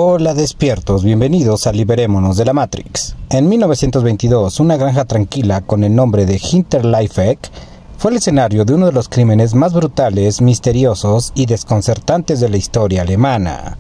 Hola despiertos, bienvenidos a Liberémonos de la Matrix. En 1922, una granja tranquila con el nombre de Hinterkaifeck fue el escenario de uno de los crímenes más brutales, misteriosos y desconcertantes de la historia alemana.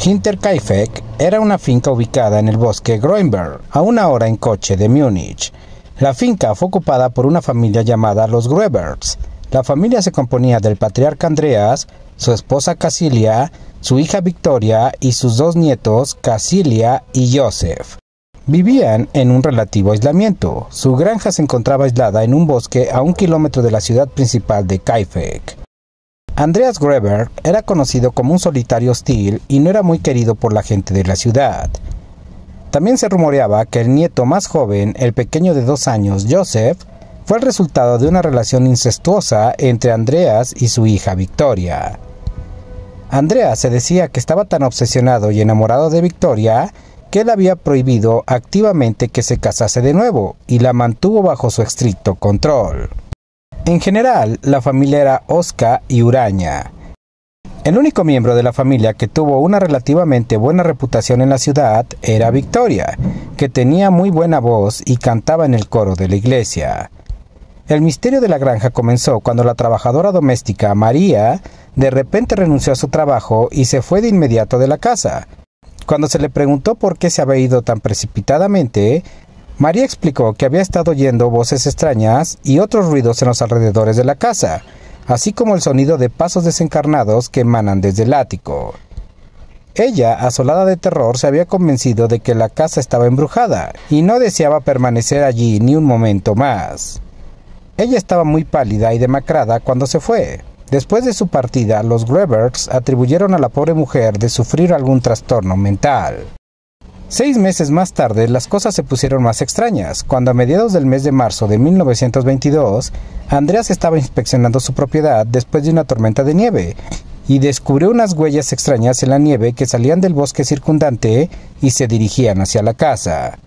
Hinterkaifeck era una finca ubicada en el bosque Grünberg, a una hora en coche de Múnich. La finca fue ocupada por una familia llamada los Gröberts. La familia se componía del patriarca Andreas, su esposa Casilia, su hija Victoria y sus dos nietos, Casilia y Joseph. Vivían en un relativo aislamiento. Su granja se encontraba aislada en un bosque a 1 kilómetro de la ciudad principal de Kaifeck. Andreas Gröber era conocido como un solitario hostil y no era muy querido por la gente de la ciudad. También se rumoreaba que el nieto más joven, el pequeño de 2 años, Joseph, fue el resultado de una relación incestuosa entre Andreas y su hija Victoria. Andreas se decía que estaba tan obsesionado y enamorado de Victoria que él había prohibido activamente que se casase de nuevo y la mantuvo bajo su estricto control. En general, la familia era hosca y huraña. El único miembro de la familia que tuvo una relativamente buena reputación en la ciudad era Victoria, que tenía muy buena voz y cantaba en el coro de la iglesia. El misterio de la granja comenzó cuando la trabajadora doméstica María de repente renunció a su trabajo y se fue de inmediato de la casa. Cuando se le preguntó por qué se había ido tan precipitadamente, María explicó que había estado oyendo voces extrañas y otros ruidos en los alrededores de la casa, así como el sonido de pasos desencarnados que emanan desde el ático. Ella, asolada de terror, se había convencido de que la casa estaba embrujada y no deseaba permanecer allí ni un momento más. Ella estaba muy pálida y demacrada cuando se fue. Después de su partida, los Gröberts atribuyeron a la pobre mujer de sufrir algún trastorno mental. 6 meses más tarde, las cosas se pusieron más extrañas, cuando a mediados del mes de marzo de 1922, Andreas estaba inspeccionando su propiedad después de una tormenta de nieve, y descubrió unas huellas extrañas en la nieve que salían del bosque circundante y se dirigían hacia la casa.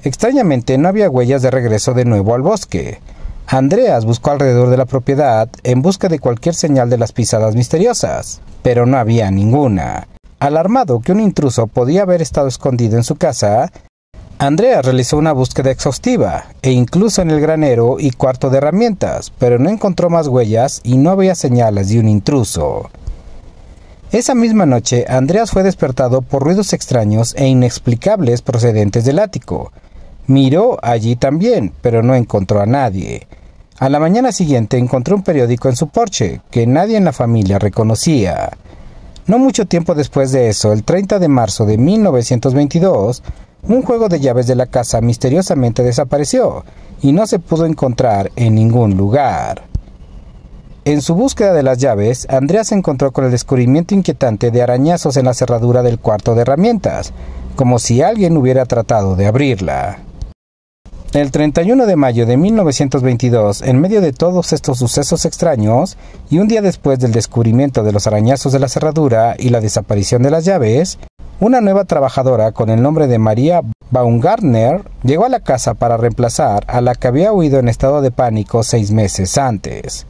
Extrañamente, no había huellas de regreso de nuevo al bosque. Andreas buscó alrededor de la propiedad en busca de cualquier señal de las pisadas misteriosas, pero no había ninguna. Alarmado que un intruso podía haber estado escondido en su casa, Andreas realizó una búsqueda exhaustiva, e incluso en el granero y cuarto de herramientas, pero no encontró más huellas y no había señales de un intruso. Esa misma noche, Andreas fue despertado por ruidos extraños e inexplicables procedentes del ático. Miró allí también, pero no encontró a nadie. A la mañana siguiente encontró un periódico en su porche, que nadie en la familia reconocía. No mucho tiempo después de eso, el 30 de marzo de 1922, un juego de llaves de la casa misteriosamente desapareció y no se pudo encontrar en ningún lugar. En su búsqueda de las llaves, Andreas se encontró con el descubrimiento inquietante de arañazos en la cerradura del cuarto de herramientas, como si alguien hubiera tratado de abrirla. El 31 de mayo de 1922, en medio de todos estos sucesos extraños, y un día después del descubrimiento de los arañazos de la cerradura y la desaparición de las llaves, una nueva trabajadora con el nombre de María Baumgartner llegó a la casa para reemplazar a la que había huido en estado de pánico 6 meses antes.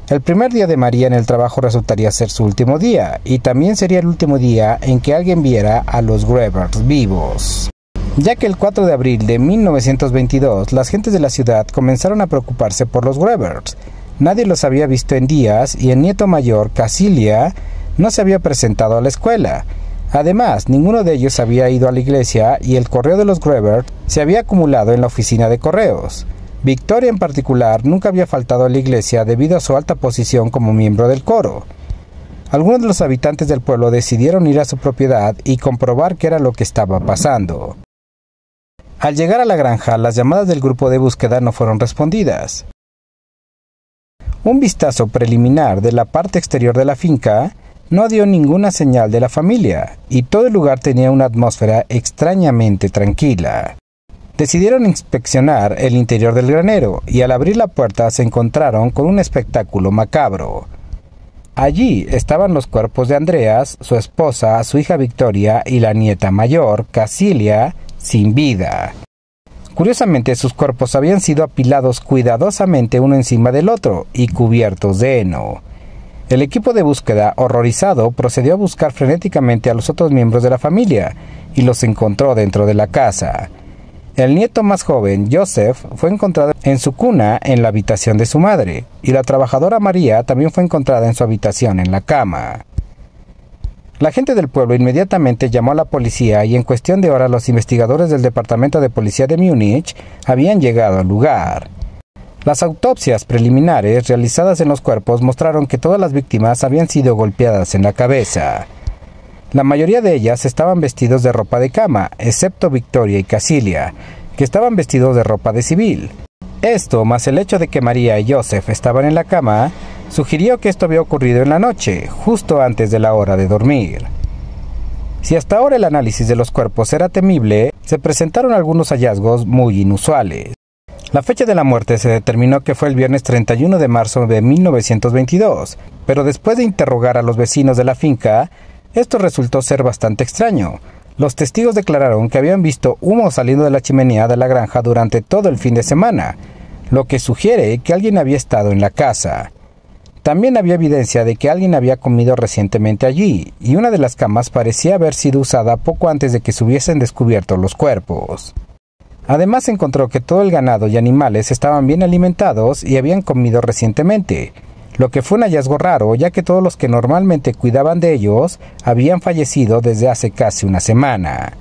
El primer día de María en el trabajo resultaría ser su último día, y también sería el último día en que alguien viera a los Gröberts vivos. Ya que el 4 de abril de 1922 las gentes de la ciudad comenzaron a preocuparse por los Gröberts. Nadie los había visto en días y el nieto mayor, Casilia, no se había presentado a la escuela. Además, ninguno de ellos había ido a la iglesia y el correo de los Gröbert se había acumulado en la oficina de correos. Victoria en particular nunca había faltado a la iglesia debido a su alta posición como miembro del coro. Algunos de los habitantes del pueblo decidieron ir a su propiedad y comprobar qué era lo que estaba pasando. Al llegar a la granja, las llamadas del grupo de búsqueda no fueron respondidas. Un vistazo preliminar de la parte exterior de la finca no dio ninguna señal de la familia, y todo el lugar tenía una atmósfera extrañamente tranquila. Decidieron inspeccionar el interior del granero, y al abrir la puerta se encontraron con un espectáculo macabro. Allí estaban los cuerpos de Andreas, su esposa, su hija Victoria y la nieta mayor, Casilia, sin vida. Curiosamente, sus cuerpos habían sido apilados cuidadosamente uno encima del otro y cubiertos de heno. El equipo de búsqueda, horrorizado, procedió a buscar frenéticamente a los otros miembros de la familia y los encontró dentro de la casa. El nieto más joven, Joseph, fue encontrado en su cuna en la habitación de su madre, y la trabajadora María también fue encontrada en su habitación en la cama. La gente del pueblo inmediatamente llamó a la policía y en cuestión de horas los investigadores del Departamento de Policía de Múnich habían llegado al lugar. Las autopsias preliminares realizadas en los cuerpos mostraron que todas las víctimas habían sido golpeadas en la cabeza. La mayoría de ellas estaban vestidos de ropa de cama, excepto Victoria y Casilia, que estaban vestidos de ropa de civil. Esto, más el hecho de que María y Joseph estaban en la cama, sugirió que esto había ocurrido en la noche, justo antes de la hora de dormir. Si hasta ahora el análisis de los cuerpos era temible, se presentaron algunos hallazgos muy inusuales. La fecha de la muerte se determinó que fue el viernes 31 de marzo de 1922, pero después de interrogar a los vecinos de la finca, esto resultó ser bastante extraño. Los testigos declararon que habían visto humo saliendo de la chimenea de la granja durante todo el fin de semana, lo que sugiere que alguien había estado en la casa. También había evidencia de que alguien había comido recientemente allí, y una de las camas parecía haber sido usada poco antes de que se hubiesen descubierto los cuerpos. Además se encontró que todo el ganado y animales estaban bien alimentados y habían comido recientemente, lo que fue un hallazgo raro ya que todos los que normalmente cuidaban de ellos habían fallecido desde hace casi una semana.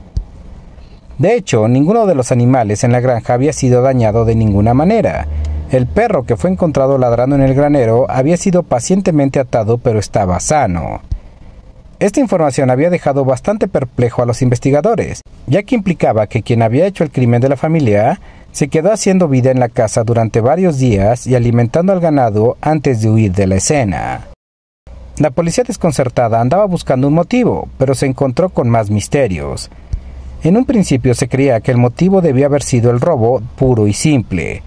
De hecho, ninguno de los animales en la granja había sido dañado de ninguna manera. El perro que fue encontrado ladrando en el granero había sido pacientemente atado pero estaba sano. Esta información había dejado bastante perplejo a los investigadores, ya que implicaba que quien había hecho el crimen de la familia se quedó haciendo vida en la casa durante varios días y alimentando al ganado antes de huir de la escena. La policía desconcertada andaba buscando un motivo, pero se encontró con más misterios. En un principio se creía que el motivo debía haber sido el robo puro y simple.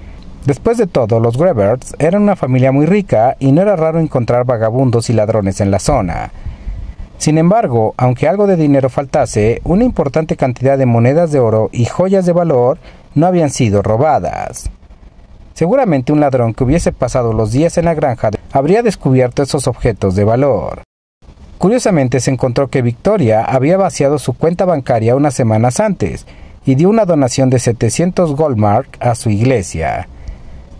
Después de todo, los Greberts eran una familia muy rica y no era raro encontrar vagabundos y ladrones en la zona. Sin embargo, aunque algo de dinero faltase, una importante cantidad de monedas de oro y joyas de valor no habían sido robadas. Seguramente un ladrón que hubiese pasado los días en la granja habría descubierto esos objetos de valor. Curiosamente se encontró que Victoria había vaciado su cuenta bancaria unas semanas antes y dio una donación de 700 Goldmark a su iglesia.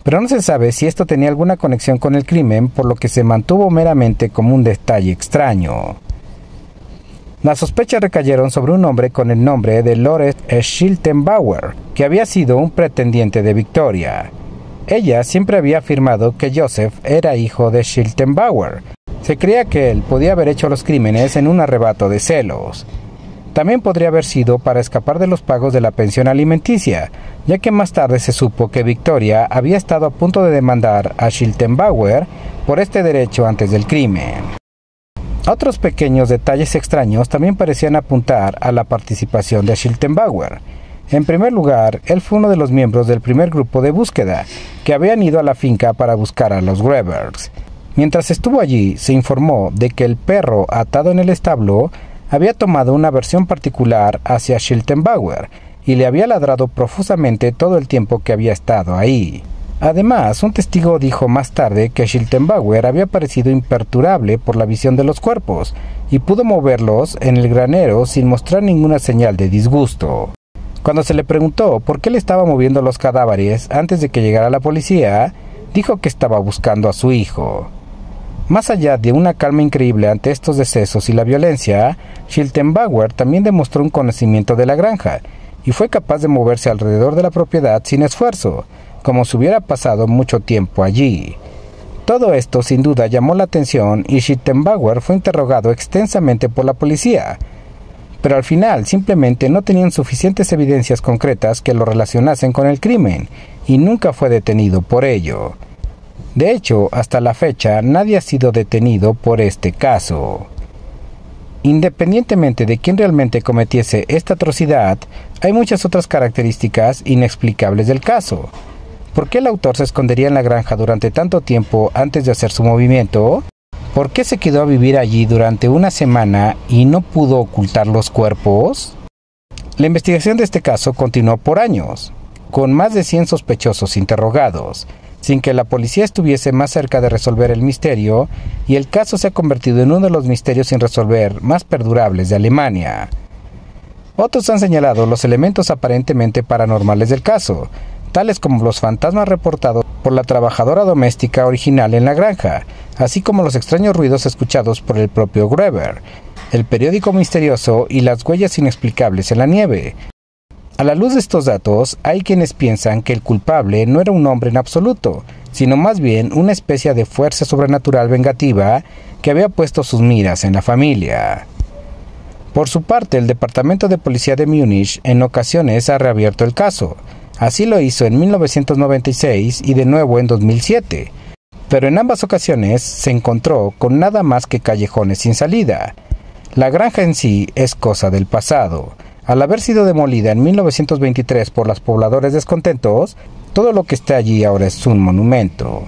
Pero no se sabe si esto tenía alguna conexión con el crimen, por lo que se mantuvo meramente como un detalle extraño. Las sospechas recayeron sobre un hombre con el nombre de Loret Schiltenbauer, que había sido un pretendiente de Victoria. Ella siempre había afirmado que Joseph era hijo de Schiltenbauer. Se creía que él podía haber hecho los crímenes en un arrebato de celos. También podría haber sido para escapar de los pagos de la pensión alimenticia, ya que más tarde se supo que Victoria había estado a punto de demandar a Schiltenbauer por este derecho antes del crimen. Otros pequeños detalles extraños también parecían apuntar a la participación de Schiltenbauer. En primer lugar, él fue uno de los miembros del primer grupo de búsqueda, que habían ido a la finca para buscar a los Greberts. Mientras estuvo allí, se informó de que el perro atado en el establo había tomado una aversión particular hacia Schiltenbauer y le había ladrado profusamente todo el tiempo que había estado ahí. Además, un testigo dijo más tarde que Schiltenbauer había parecido imperturbable por la visión de los cuerpos y pudo moverlos en el granero sin mostrar ninguna señal de disgusto. Cuando se le preguntó por qué le estaba moviendo los cadáveres antes de que llegara la policía, dijo que estaba buscando a su hijo. Más allá de una calma increíble ante estos decesos y la violencia, Schiltenbauer también demostró un conocimiento de la granja y fue capaz de moverse alrededor de la propiedad sin esfuerzo, como si hubiera pasado mucho tiempo allí. Todo esto sin duda llamó la atención y Schiltenbauer fue interrogado extensamente por la policía, pero al final simplemente no tenían suficientes evidencias concretas que lo relacionasen con el crimen y nunca fue detenido por ello. De hecho, hasta la fecha nadie ha sido detenido por este caso. Independientemente de quién realmente cometiese esta atrocidad, hay muchas otras características inexplicables del caso. ¿Por qué el autor se escondería en la granja durante tanto tiempo antes de hacer su movimiento? ¿Por qué se quedó a vivir allí durante una semana y no pudo ocultar los cuerpos? La investigación de este caso continuó por años, con más de 100 sospechosos interrogados. sin que la policía estuviese más cerca de resolver el misterio, y el caso se ha convertido en uno de los misterios sin resolver más perdurables de Alemania. Otros han señalado los elementos aparentemente paranormales del caso, tales como los fantasmas reportados por la trabajadora doméstica original en la granja, así como los extraños ruidos escuchados por el propio Gruber, el periódico misterioso y las huellas inexplicables en la nieve. A la luz de estos datos, hay quienes piensan que el culpable no era un hombre en absoluto, sino más bien una especie de fuerza sobrenatural vengativa que había puesto sus miras en la familia. Por su parte, el Departamento de Policía de Múnich en ocasiones ha reabierto el caso. Así lo hizo en 1996 y de nuevo en 2007. Pero en ambas ocasiones se encontró con nada más que callejones sin salida. La granja en sí es cosa del pasado. Al haber sido demolida en 1923 por los pobladores descontentos, todo lo que está allí ahora es un monumento.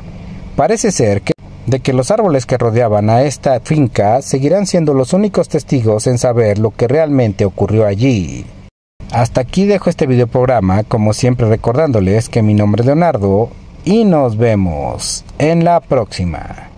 Parece ser que los árboles que rodeaban a esta finca seguirán siendo los únicos testigos en saber lo que realmente ocurrió allí. Hasta aquí dejo este videoprograma, como siempre recordándoles que mi nombre es Leonardo y nos vemos en la próxima.